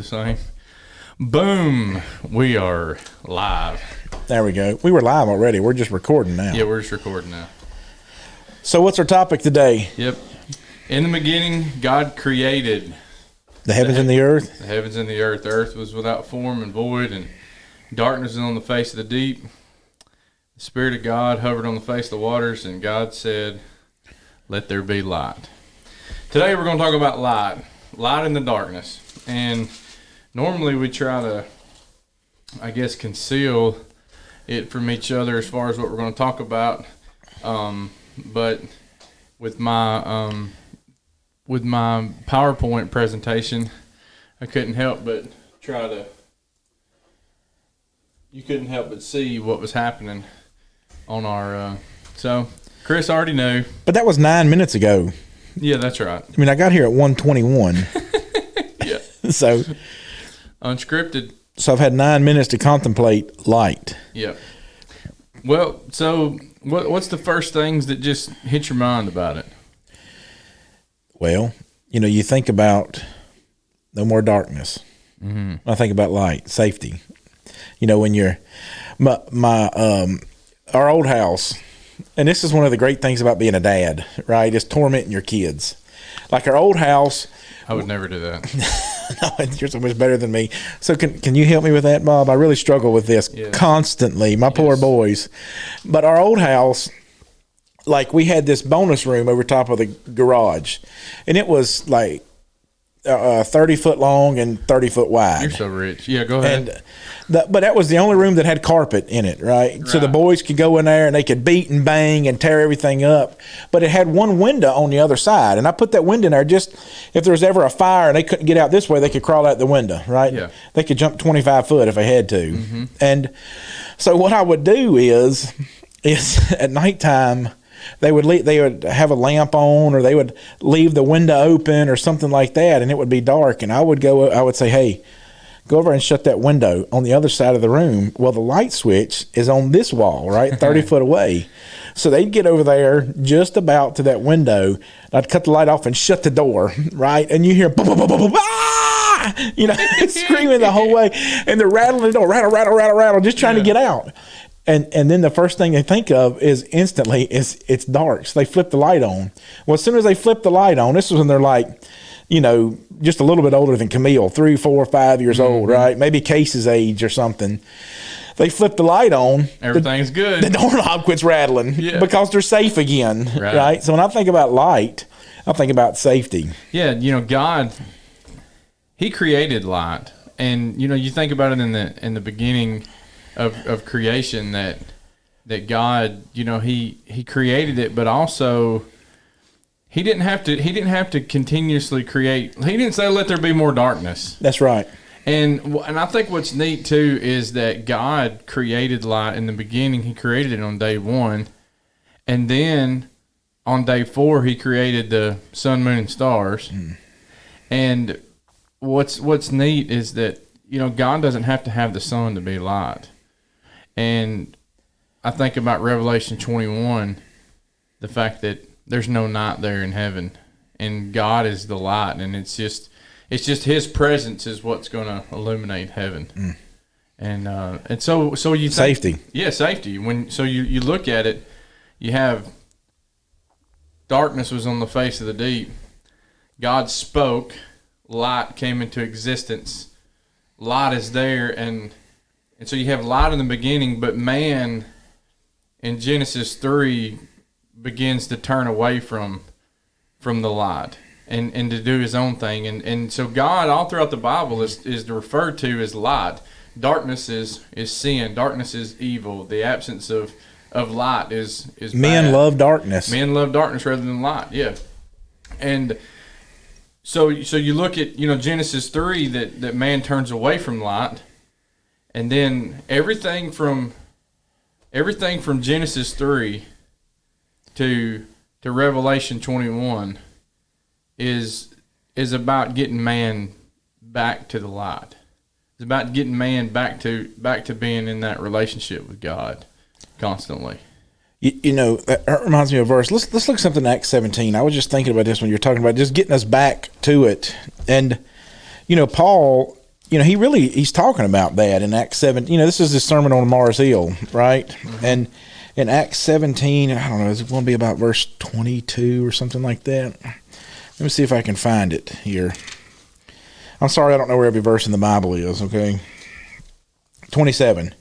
same. Boom. We are live. There we go. We were live already. We're just recording now. Yeah, we're just recording now. So what's our topic today? Yep. In the beginning, God created The heavens and the earth? the heavens and the earth. The earth was without form and void, and darkness was on the face of the deep. The Spirit of God hovered on the face of the waters, and God said, "Let there be light." Today we're going to talk about light in the darkness. And normally we try to, I guess, conceal it from each other as far as what we're going to talk about. But with my PowerPoint presentation, I couldn't help but you couldn't help but see what was happening on our, so Chris already knew. But that was 9 minutes ago. Yeah, that's right. I mean, I got here at 1:21. Yeah. So Unscripted. I've had 9 minutes to contemplate light. Yep. Well, so what's the first things that just hit your mind about it? Well, you think about no more darkness. Mm-hmm. I think about light, safety. When you're our old house, and this is one of the great things about being a dad, right? Is tormenting your kids. Like our old house. I would never do that. No, you're so much better than me. So can you help me with that, Bob? I really struggle with this constantly. My poor boys. But our old house, like we had this bonus room over top of the garage, and it was like 30 foot long and 30 foot wide. You're so rich. Yeah, go ahead. And but that was the only room that had carpet in it, right? So the boys could go in there and they could beat and bang and tear everything up. But it had one window on the other side. And I put that window in there just if there was ever a fire and they couldn't get out this way, they could crawl out the window, right? Yeah. They could jump 25 foot if they had to. Mm-hmm. And so what I would do is at nighttime, they would have a lamp on, or they would leave the window open or something like that, and it would be dark. And I would say, hey, go over and shut that window on the other side of the room. Well, the light switch is on this wall, right, 30 foot away. So they'd get over there just about to that window. I'd cut the light off and shut the door, right? And you hear, bah, bah, bah, bah, bah, bah! Screaming the whole way. And they're rattling the door, rattle, rattle, rattle, rattle, just trying to get out. And then the first thing they think of is instantly it's dark. So they flip the light on. Well, as soon as they flip the light on, this was when they're like, just a little bit older than Camille, 3, 4, 5 years old, right? Maybe Case's age or something. They flip the light on. Everything's good. The doorknob quits rattling because they're safe again, right? So when I think about light, I think about safety. Yeah, God, He created light. And, you think about it in the beginning of creation that God, he created it, but also he didn't have to continuously create. He didn't say, let there be more darkness. That's right. And I think what's neat too is that God created light in the beginning. He created it on day 1, and then on day 4 he created the sun, moon, and stars. And what's neat is that God doesn't have to have the sun to be light. And I think about Revelation 21, the fact that there's no night there in heaven, and God is the light, and it's just His presence is what's going to illuminate heaven. And so you think, safety. Yeah, safety. You look at it, you have darkness was on the face of the deep. God spoke, light came into existence. Light is there, and so you have light in the beginning, but man in Genesis 3 begins to turn away from the light and to do his own thing. And so God, all throughout the Bible, is referred to as light. Darkness is sin. Darkness is evil. The absence of light is Men bad. love darkness. Men love darkness rather than light, yeah. And so you look at, Genesis 3, that man turns away from light. And then everything from Genesis 3 to Revelation 21 is about getting man back to the light. It's about getting man back to being in that relationship with God constantly. That reminds me of a verse. Let's look something in Acts 17. I was just thinking about this when you're talking about just getting us back to it. And, Paul, he's talking about that in Acts 7. This is the Sermon on Mars Hill, right? Mm-hmm. And in Acts 17, I don't know, is it going to be about verse 22 or something like that? Let me see if I can find it here. I'm sorry, I don't know where every verse in the Bible is, okay? 27.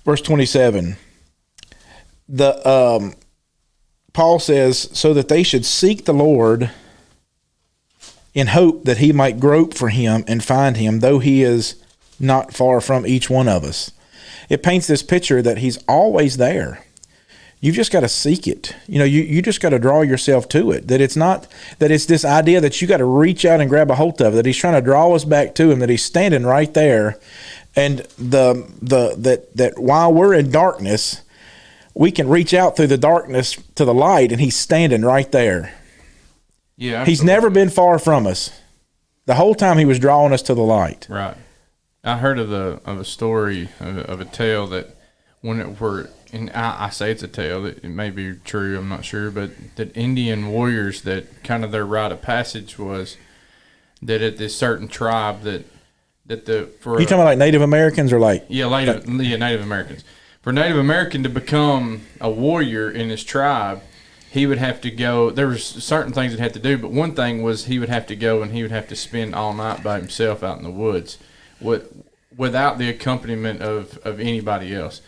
Verse 27. Paul says, so that they should seek the Lord in hope that he might grope for him and find him, though he is not far from each one of us. It paints this picture that he's always there. You've just got to seek it. You just got to draw yourself to it. That it's not that it's this idea that you got to reach out and grab a hold of. That he's trying to draw us back to him. That he's standing right there, and that while we're in darkness, we can reach out through the darkness to the light, and he's standing right there. Yeah, absolutely. He's never been far from us. The whole time he was drawing us to the light. Right. I heard of a story of a tale that and I say it's a tale, it may be true, I'm not sure, but that Indian warriors, that kind of their rite of passage was that at this certain tribe you talking about like Native Americans or like? Yeah, Native Americans. For a Native American to become a warrior in his tribe, he would have to go, there was certain things he'd have to do, but one thing was he would have to go and he would have to spend all night by himself out in the woods without the accompaniment of anybody else.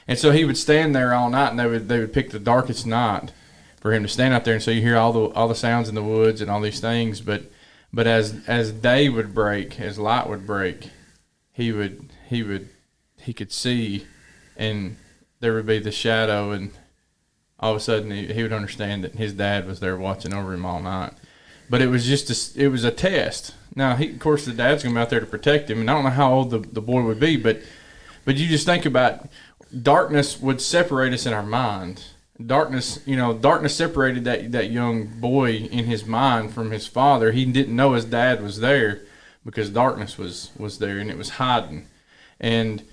And so he would stand there all night, and they would pick the darkest night for him to stand out there. And so you hear all the sounds in the woods and all these things. But as day would break, as light would break, he could see, and there would be the shadow, and all of a sudden he would understand that his dad was there watching over him all night. But it was just it was a test. Now, of course, the dad's going to be out there to protect him, and I don't know how old the boy would be, but you just think about darkness would separate us in our mind. Darkness separated that young boy in his mind from his father. He didn't know his dad was there because darkness was there, and it was hiding. And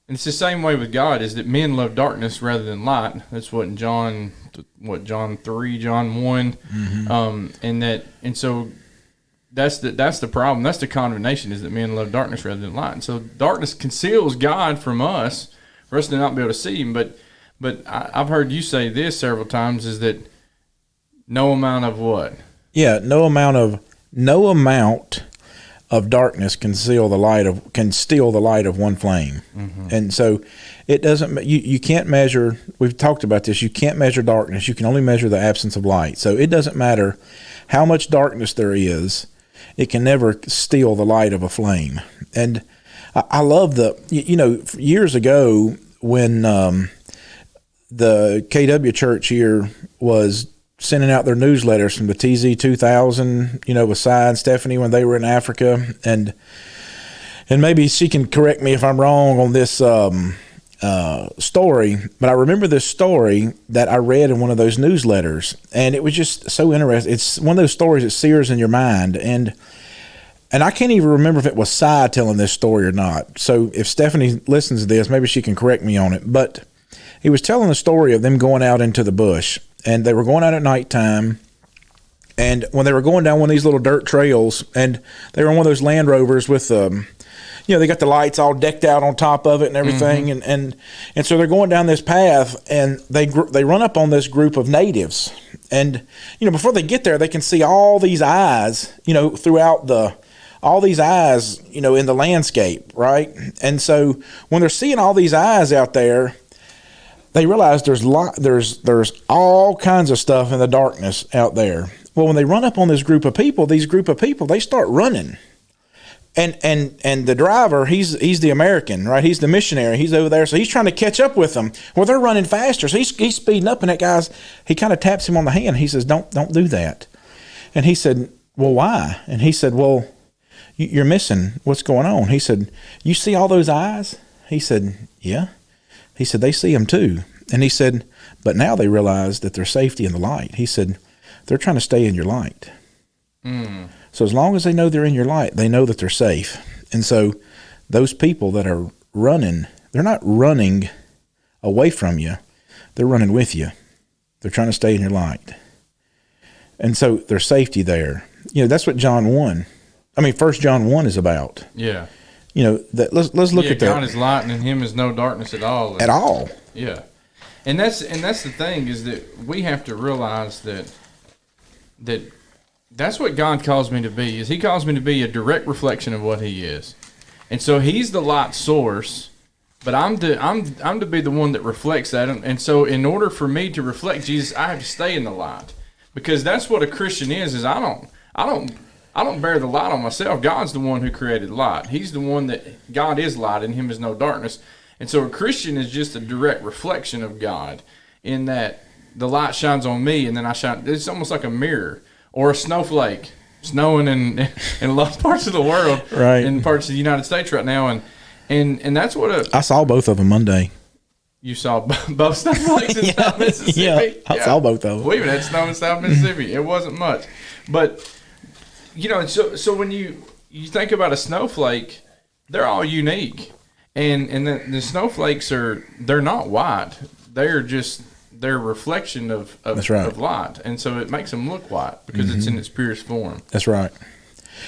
it's the same way with God, is that men love darkness rather than light. That's what in John 3, John 1, mm-hmm. And so that's the problem. That's the condemnation, is that men love darkness rather than light. And so darkness conceals God from us, for us to not be able to see him. But I've heard you say this several times, is that no amount of what? Yeah, no amount of darkness can steal the light of one flame. Mm-hmm. And so it doesn't, you can't measure, we've talked about this, you can't measure darkness, you can only measure the absence of light. So it doesn't matter how much darkness there is, it can never steal the light of a flame. And I love years ago when the KW Church here was sending out their newsletters from the TZ 2000, with Si and Stephanie when they were in Africa, and maybe she can correct me if I'm wrong on this story, but I remember this story that I read in one of those newsletters, and it was just so interesting. It's one of those stories that sears in your mind, and I can't even remember if it was Si telling this story or not. So if Stephanie listens to this, maybe she can correct me on it. But he was telling the story of them going out into the bush, and they were going out at nighttime. And when they were going down one of these little dirt trails, and they were on one of those Land Rovers with, they got the lights all decked out on top of it and everything. Mm-hmm. And so they're going down this path, and they run up on this group of natives. And, before they get there, they can see all these eyes, throughout all these eyes, in the landscape, right? And so when they're seeing all these eyes out there, they realize there's all kinds of stuff in the darkness out there. Well, when they run up on this group of people, they start running. And the driver, he's the American, right? He's the missionary. He's over there, so he's trying to catch up with them. Well, they're running faster, so he's speeding up, and that guy's, he kind of taps him on the hand. He says, "Don't do that." And he said, "Well, why?" And he said, "Well, you're missing what's going on." He said, "You see all those eyes?" He said, "Yeah." He said, "They see them too." And he said, "But now they realize that there's safety in the light." He said, "They're trying to stay in your light." Mm. So as long as they know they're in your light, they know that they're safe. And so those people that are running, they're not running away from you. They're running with you. They're trying to stay in your light. And so there's safety there. That's what John 1. I mean, 1 John 1 is about. Yeah. You know, that let's look at that. God is light, and in Him is no darkness at all. At all. Yeah. And that's the thing, is that we have to realize that that's what God calls me to be. Is He calls me to be a direct reflection of what He is. And so He's the light source, but I'm to be the one that reflects that. And so in order for me to reflect Jesus, I have to stay in the light, because that's what a Christian is I don't bear the light on myself. God's the one who created light. He's the one that God is light, in Him is no darkness. And so a Christian is just a direct reflection of God, in that the light shines on me and then I shine. It's almost like a mirror or a snowflake snowing in a lot of parts of the world, right, in parts of the United States right now. And that's what I saw both of them Monday. You saw both snowflakes in South Mississippi? Yeah, I saw both of them. We even had snow in South Mississippi. It wasn't much. But, you know, so when you think about a snowflake, they're all unique. And the snowflakes they're not white. They're a reflection of light. And so it makes them look white because it's in its purest form. That's right.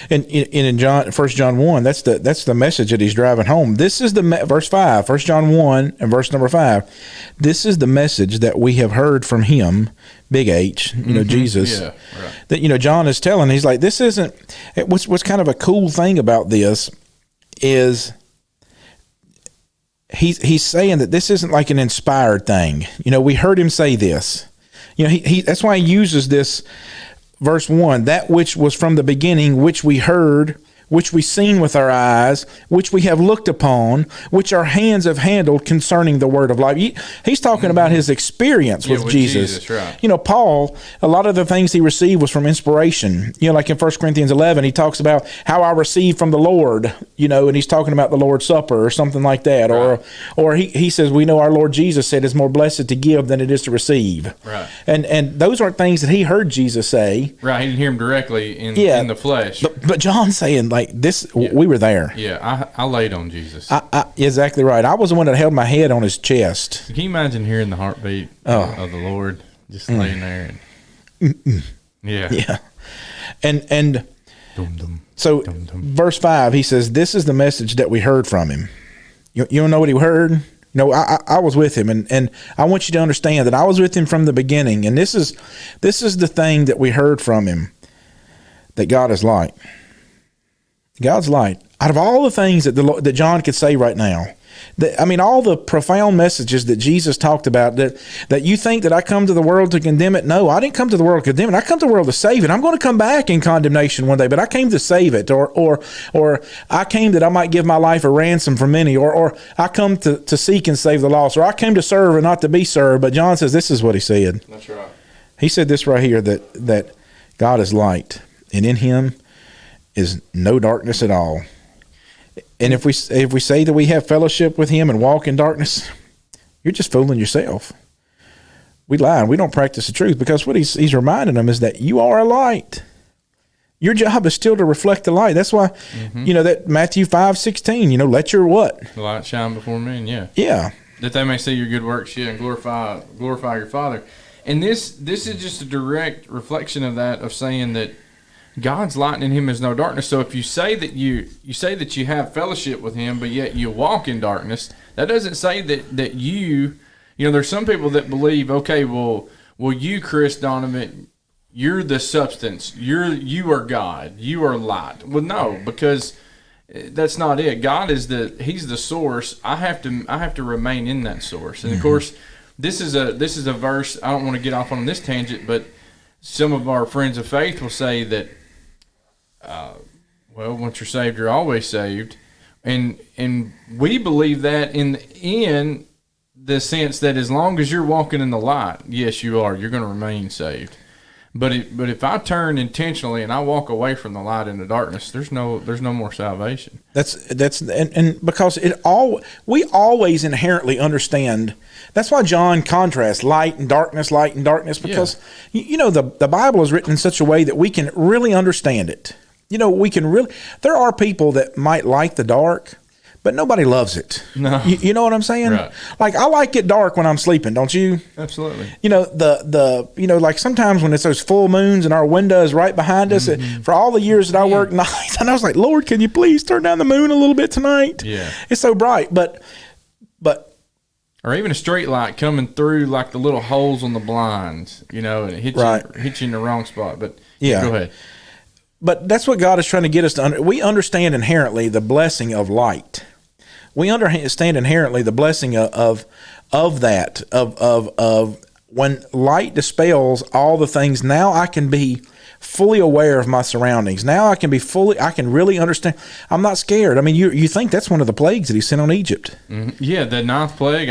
And in 1 John 1, that's the message that he's driving home. This is verse 5, 1 John 1 and verse number 5. This is the message that we have heard from him, big H, Jesus. Yeah, right. That, John is telling, he's like, this isn't, what's kind of a cool thing about this is he's saying that this isn't like an inspired thing. We heard him say this. He that's why he uses this verse 1, that which was from the beginning, which we heard, which we seen with our eyes, which we have looked upon, which our hands have handled concerning the word of life. He's talking about his experience with Jesus. Right. Paul, a lot of the things he received was from inspiration. Like in 1 Corinthians 11, he talks about how I received from the Lord, and he's talking about the Lord's Supper or something like that. Right. Or he says, we know our Lord Jesus said it's more blessed to give than it is to receive. Right. And those aren't things that he heard Jesus say. Right. He didn't hear him directly in the flesh. But John's saying, like this, we were there. Yeah, I laid on Jesus. Exactly right. I was the one that held my head on his chest. Can you imagine hearing the heartbeat of the Lord just laying there? Yeah. And so verse 5, he says, this is the message that we heard from him. You don't know what he heard? I was with him, and I want you to understand that I was with him from the beginning. And this is the thing that we heard from him, that God is light. God's light. Out of all the things that John could say right now, all the profound messages that Jesus talked about, that you think that I come to the world to condemn it. No, I didn't come to the world to condemn it. I come to the world to save it. I'm going to come back in condemnation one day, but I came to save it. Or I came that I might give my life a ransom for many. Or I come to seek and save the lost. Or I came to serve and not to be served. But John says this is what he said. That's right. He said this right here, that God is light, and in him is no darkness at all. And if we say that we have fellowship with him and walk in darkness, you're just fooling yourself. We lie and we don't practice the truth, because what he's reminding them is that you are a light. Your job is still to reflect the light. That's why, that Matthew 5:16, let your what? The light shine before men, yeah. Yeah. That they may see your good works, and glorify your Father. And this is just a direct reflection of that, of saying that God's light, and in him is no darkness. So if you say that you have fellowship with him, but yet you walk in darkness, that doesn't say that you there's some people that believe, okay, well you, Chris Donovan, you're the substance, you are God, you are light. Well, no, because that's not it. God is he's the source. I have to remain in that source. And of course, this is a verse. I don't want to get off on this tangent, but some of our friends of faith will say that once you're saved, you're always saved, and we believe that in the sense that as long as you're walking in the light, yes, you're going to remain saved. But if I turn intentionally and I walk away from the light into darkness, there's no more salvation. That's and because we always inherently understand. That's why John contrasts light and darkness, because the Bible is written in such a way that we can really understand it. There are people that might like the dark, but nobody loves it. No. You know what I'm saying? Right. Like, I like it dark when I'm sleeping, don't you? Absolutely. You know, like sometimes when it's those full moons and our window is right behind us, for all the years that I worked nights, and I was like, Lord, can you please turn down the moon a little bit tonight? Yeah. It's so bright, but or even a street light coming through like the little holes on the blinds, and it hits you in the wrong spot. But Yeah. go ahead. But that's what God is trying to get us to we understand inherently the blessing of light. We understand inherently the blessing of when light dispels all the things. Now I can be fully aware of my surroundings. Now I can really understand. I'm not scared. I mean, you think that's one of the plagues that he sent on Egypt. Mm-hmm. Yeah, the ninth plague.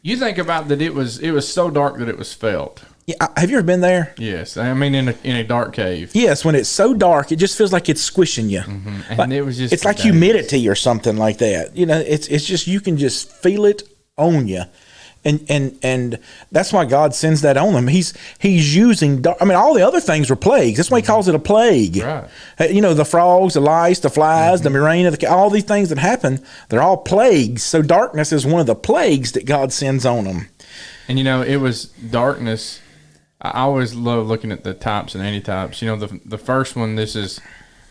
You think about that. It was so dark that it was felt. Yeah, have you ever been there? Yes, I mean in a dark cave. Yes, when it's so dark, it just feels like it's squishing you. Mm-hmm. And it was just it's like humidity or something like that. It's just you can just feel it on you. And that's why God sends that on them. He's using. I mean, all the other things were plagues. That's why he calls it a plague. Right. The frogs, the lice, the flies, the murrain, all these things that happen. They're all plagues. So darkness is one of the plagues that God sends on them. And it was darkness. I always love looking at the types and antitypes. The first one. This is,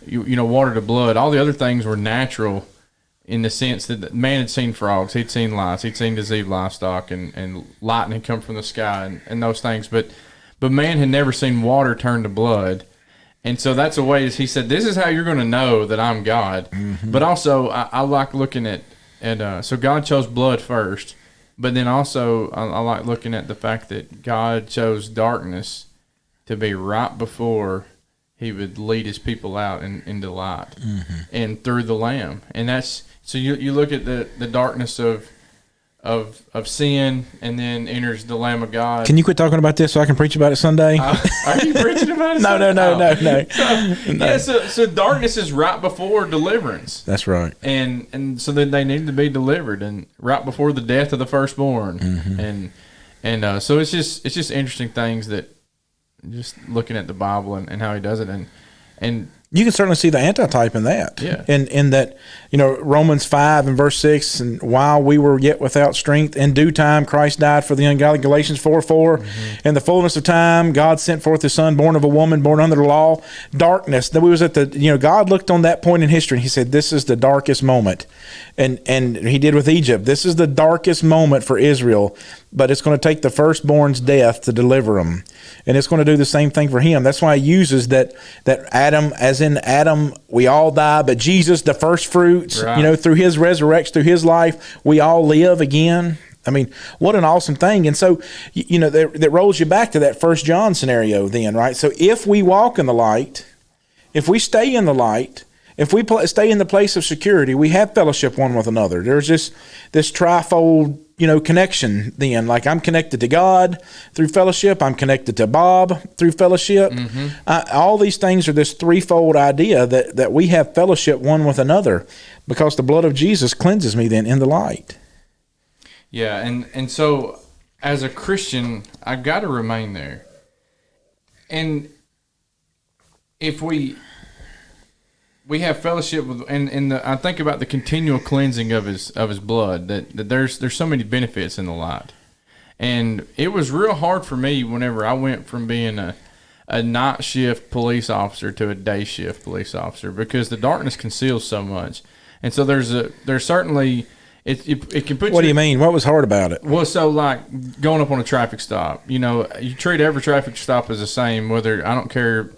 water to blood. All the other things were natural. In the sense that man had seen frogs, he'd seen lice, he'd seen diseased livestock, and lightning come from the sky, and those things. But man had never seen water turn to blood, and so that's a way. He said, "This is how you're going to know that I'm God." Mm-hmm. But also, I like looking at so God chose blood first, but then also I like looking at the fact that God chose darkness to be right before he would lead his people out into light, and through the Lamb, and that's. So you look at the darkness of sin, and then enters the Lamb of God. Can you quit talking about this so I can preach about it Sunday? Are you preaching about it? No. So darkness is right before deliverance. That's right. And so then they need to be delivered, and right before the death of the firstborn, and so it's just interesting things that just looking at the Bible and how he does it, and you can certainly see the antitype in that. Yeah. In that, Romans 5 and verse 6, and while we were yet without strength, in due time Christ died for the ungodly. Galatians 4:4. In the fullness of time, God sent forth his son, born of a woman, born under the law. Darkness. That we was at God looked on that point in history and he said, this is the darkest moment. And he did with Egypt. This is the darkest moment for Israel, but it's going to take the firstborn's death to deliver them. And it's going to do the same thing for him. That's why he uses that Adam, as in Adam, we all die, but Jesus, the first fruits, right. Through his resurrection, through his life, we all live again. I mean, what an awesome thing. And so, that rolls you back to that 1 John scenario then, right? So if we walk in the light, if we stay in the light, if we stay in the place of security, we have fellowship one with another. There's this trifold, connection then. Like I'm connected to God through fellowship. I'm connected to Bob through fellowship. All these things are this threefold idea that we have fellowship one with another because the blood of Jesus cleanses me then in the light. Yeah, and so as a Christian, I've got to remain there. And if we have fellowship with, and I think about the continual cleansing of his blood, that there's so many benefits in the light. And it was real hard for me whenever I went from being a night shift police officer to a day shift police officer, because the darkness conceals so much. And so there's certainly it can put. What do you mean? What was hard about it? Well, so like going up on a traffic stop, you treat every traffic stop as the same. Whether I don't care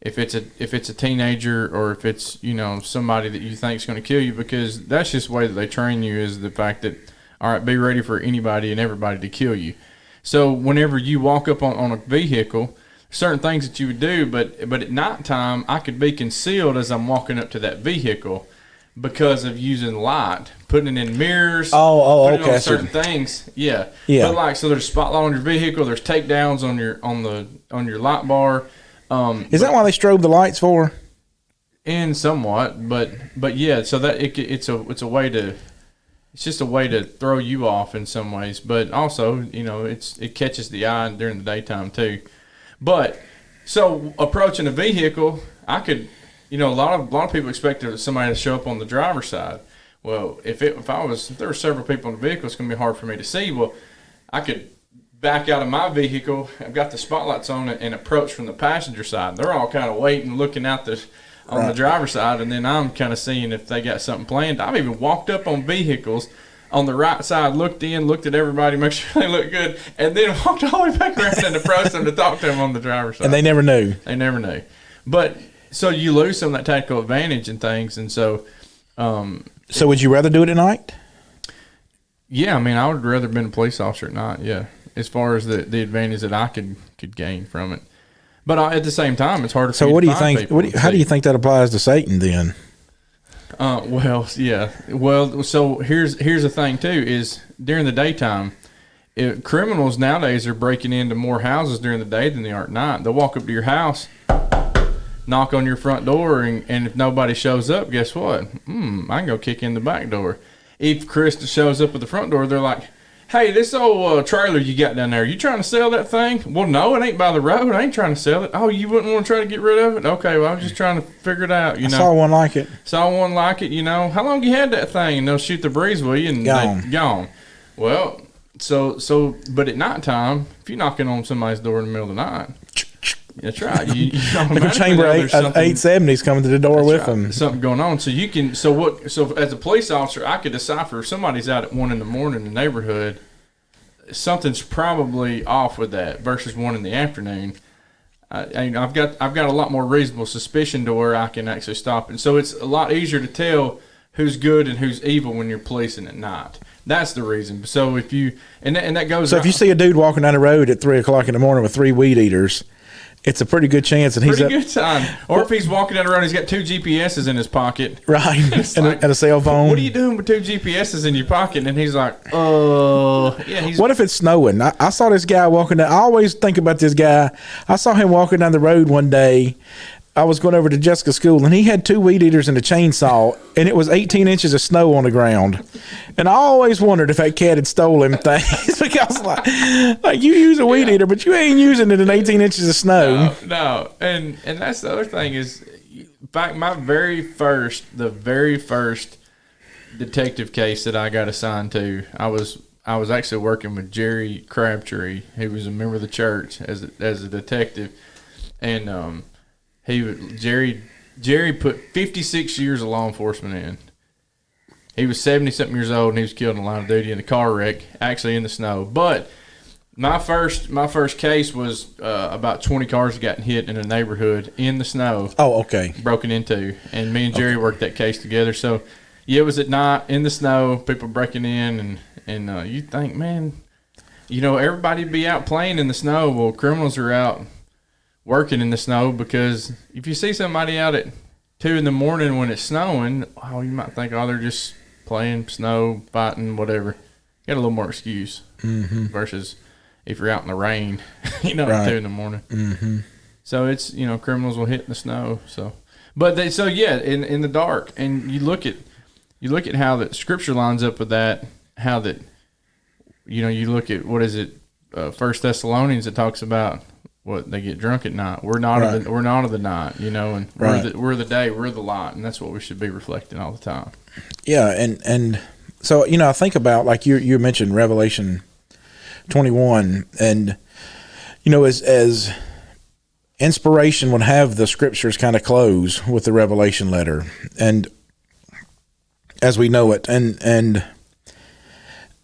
if it's a teenager or if it's somebody that you think is going to kill you, because that's just the way that they train you, is the fact that, all right, be ready for anybody and everybody to kill you. So whenever you walk up on a vehicle, certain things that you would do, but at nighttime I could be concealed as I'm walking up to that vehicle because of using light, putting it in mirrors, putting okay, on certain things. Yeah. But so there's a spotlight on your vehicle, there's takedowns on your light bar. Is that why they strobe the lights for? And somewhat, but yeah. So that it's a way to, it's just a way to throw you off in some ways. But also, it catches the eye during the daytime too. But so approaching a vehicle, I could you know, a lot of people expect somebody to show up on the driver's side. Well, if there were several people in the vehicle, it's going to be hard for me to see. Well, I could back out of my vehicle. I've got the spotlights on it and approach from the passenger side. They're all kind of waiting, looking out on the driver's side, and then I'm kind of seeing if they got something planned. I've even walked up on vehicles on the right side, looked at everybody, make sure they look good, and then walked all the way back around and approached them to talk to them on the driver's side. And they never knew. They never knew. But so you lose some of that tactical advantage and things, and so. So would you rather do it at night? Yeah, I mean, I would rather have been a police officer at night. Yeah, as far as the advantage that I could gain from it. But at the same time, it's harder. So what do you think? How do you think that applies to Satan then? Well, yeah. Well, so here's the thing too: is during the daytime, criminals nowadays are breaking into more houses during the day than they are at night. They'll walk up to your house, knock on your front door, and if nobody shows up, guess what? I can go kick in the back door. If Krista shows up at the front door, they're like, "Hey, this old trailer you got down there, you trying to sell that thing?" Well, no, it ain't by the road. I ain't trying to sell it. Oh, you wouldn't want to try to get rid of it? Okay, well, I was just trying to figure it out. I saw one like it. How long you had that thing? And they'll shoot the breeze with you and gone. Well, so, but at nighttime, if you're knocking on somebody's door in the middle of the night, that's right. The chamber 870's coming to the door with them. Something going on. So you can. So as a police officer, I could decipher if somebody's out at 1 a.m. in the neighborhood. Something's probably off with that versus 1 in the afternoon. I've got a lot more reasonable suspicion to where I can actually stop. And so it's a lot easier to tell who's good and who's evil when you're policing at night. That's the reason. So if you and that goes. So if you see a dude walking down the road at 3 o'clock in the morning with 3 weed eaters, it's a pretty good chance that he's good time. Or if he's walking down the road, he's got 2 GPSs in his pocket, right, and a cell phone. What are you doing with 2 GPSs in your pocket? And he's like, yeah. What if it's snowing? I saw this guy walking down. I always think about this guy. I saw him walking down the road one day. I was going over to Jessica's school, and he had 2 weed eaters and a chainsaw, and it was 18 inches of snow on the ground. And I always wondered if that cat had stolen things because, like you use a weed eater, but you ain't using it in 18 inches of snow. No. And that's the other thing is, in fact, the very first detective case that I got assigned to, I was actually working with Jerry Crabtree, who was a member of the church as a detective, and Jerry put 56 years of law enforcement in. He was 70-something years old, and he was killed in the line of duty in a car wreck, actually in the snow. But my first case was about 20 cars getting hit in a neighborhood in the snow. Oh, okay. Broken into, and me and Jerry worked that case together. So, yeah, it was at night in the snow, people breaking in, and you think, man, everybody'd be out playing in the snow. Well, criminals are out working in the snow, because if you see somebody out at 2 a.m. when it's snowing, you might think, they're just playing snow, fighting, whatever. Got a little more excuse versus if you're out in the rain, at 2 a.m. Mm-hmm. So it's criminals will hit in the snow. So, but in the dark, and you look at how the scripture lines up with that. How that you look at what is it, 1 Thessalonians, it talks about. What they get drunk at night. We're not of the night, and we're the day, we're the light, and that's what we should be reflecting all the time. Yeah, and so I think about, like you mentioned Revelation 21, and as inspiration would have the scriptures kind of close with the Revelation letter, and as we know it, and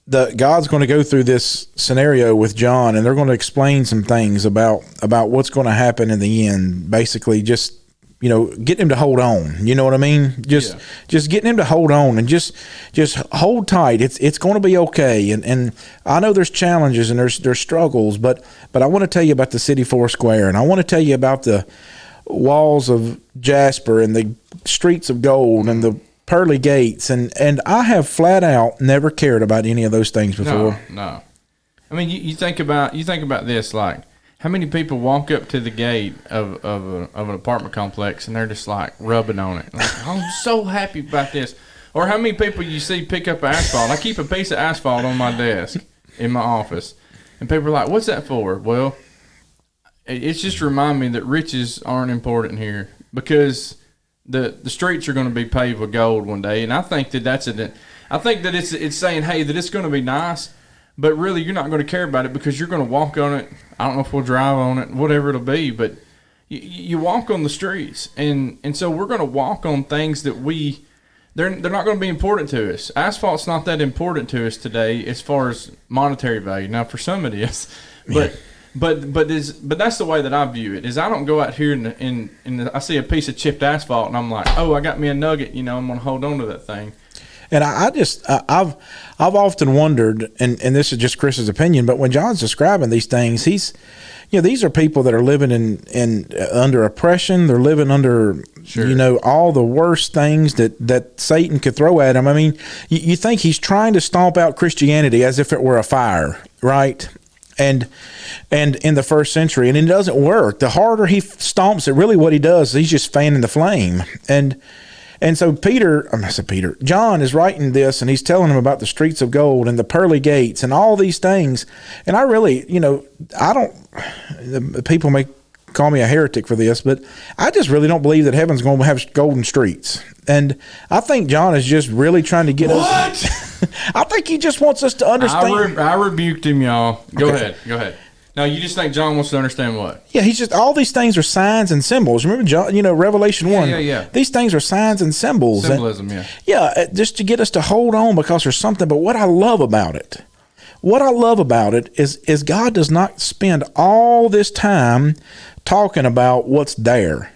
God's going to go through this scenario with John, and they're going to explain some things about what's going to happen in the end. Basically, just getting him to hold on. You know what I mean? Just getting him to hold on and just hold tight. It's going to be okay. And I know there's challenges and there's struggles, but I want to tell you about the city four square, and I want to tell you about the walls of jasper and the streets of gold and the pearly gates, and I have flat out never cared about any of those things before. No. I mean, you think about this, like how many people walk up to the gate of an apartment complex and they're just like rubbing on it. Like, I'm so happy about this. Or how many people you see pick up asphalt? I keep a piece of asphalt on my desk in my office, and people are like, "What's that for?" Well, it's just to remind me that riches aren't important here, because the streets are going to be paved with gold one day, and I think that I think that it's saying, hey, that it's going to be nice, but really you're not going to care about it because you're going to walk on it. I don't know if we'll drive on it, whatever it'll be, but you walk on the streets, and so we're going to walk on things that they're not going to be important to us. Asphalt's not that important to us today as far as monetary value. Now, for some it is, but. But that's the way that I view it. Is I don't go out here and I see a piece of chipped asphalt and I'm like, oh, I got me a nugget. I'm gonna hold on to that thing. And I've often wondered, and this is just Chris's opinion, but when John's describing these things, these are people that are living in under oppression. They're living under all the worst things that Satan could throw at them. I mean, you think he's trying to stomp out Christianity as if it were a fire, right? And in the first century, and it doesn't work. The harder he stomps it, really what he does is he's just fanning the flame. And so John is writing this, and he's telling him about the streets of gold and the pearly gates and all these things. And I really, people may call me a heretic for this, but I just really don't believe that heaven's going to have golden streets. And I think John is just really trying to get us. I think he just wants us to understand. I rebuked him, y'all. Go ahead. No, you just think John wants to understand what? Yeah, he's just, all these things are signs and symbols. Remember, John, Revelation 1. Yeah. These things are signs and symbols. Symbolism, yeah. Yeah, just to get us to hold on because there's something. But what I love about it is God does not spend all this time talking about what's there.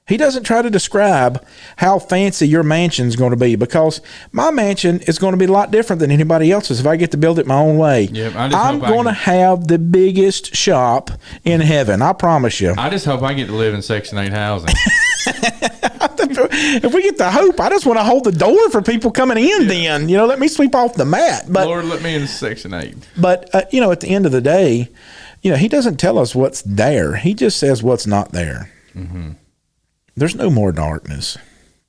He doesn't try to describe how fancy your mansion's going to be, because my mansion is going to be a lot different than anybody else's if I get to build it my own way. Yep, I'm going to have the biggest shop in heaven, I promise you. I just hope I get to live in Section 8 housing. If we get the hope, I just want to hold the door for people coming in then. Let me sweep off the mat. But, Lord, let me in Section 8. But, at the end of the day, he doesn't tell us what's there. He just says what's not there. Mm-hmm. There's no more darkness.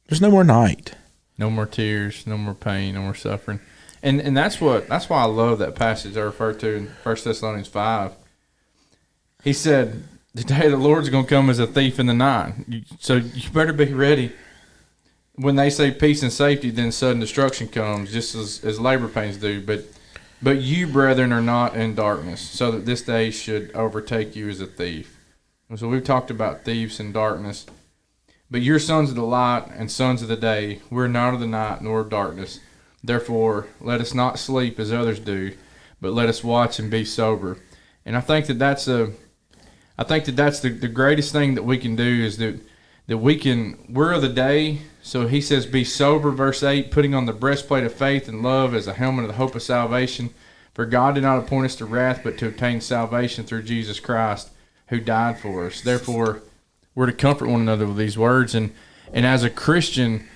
There's no more night. No more tears, no more pain, no more suffering. And that's why I love that passage I referred to in 1 Thessalonians 5. He said, the day of the Lord's going to come as a thief in the night. So you better be ready. When they say peace and safety, then sudden destruction comes, just as labor pains do. But you, brethren, are not in darkness, so that this day should overtake you as a thief. And so we've talked about thieves and darkness. But you're sons of the light and sons of the day. We're not of the night nor of darkness. Therefore, let us not sleep as others do, but let us watch and be sober. And I think that's the greatest thing that we can do, is that we're of the day. So he says, be sober, verse 8, putting on the breastplate of faith and love as a helmet of the hope of salvation. For God did not appoint us to wrath, but to obtain salvation through Jesus Christ, who died for us. Therefore, we're to comfort one another with these words. And as a Christian,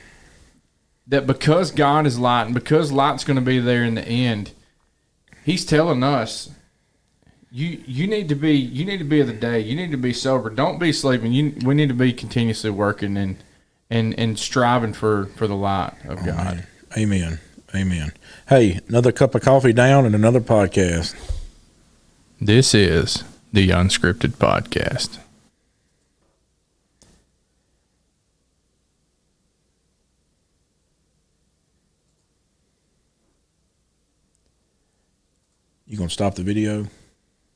that because God is light and because light's going to be there in the end, he's telling us, you need to be of the day. You need to be sober. Don't be sleeping. We need to be continuously working and striving for the light of God. Amen. Hey, another cup of coffee down and another podcast. This is the Unscripted Podcast. You gonna stop the video?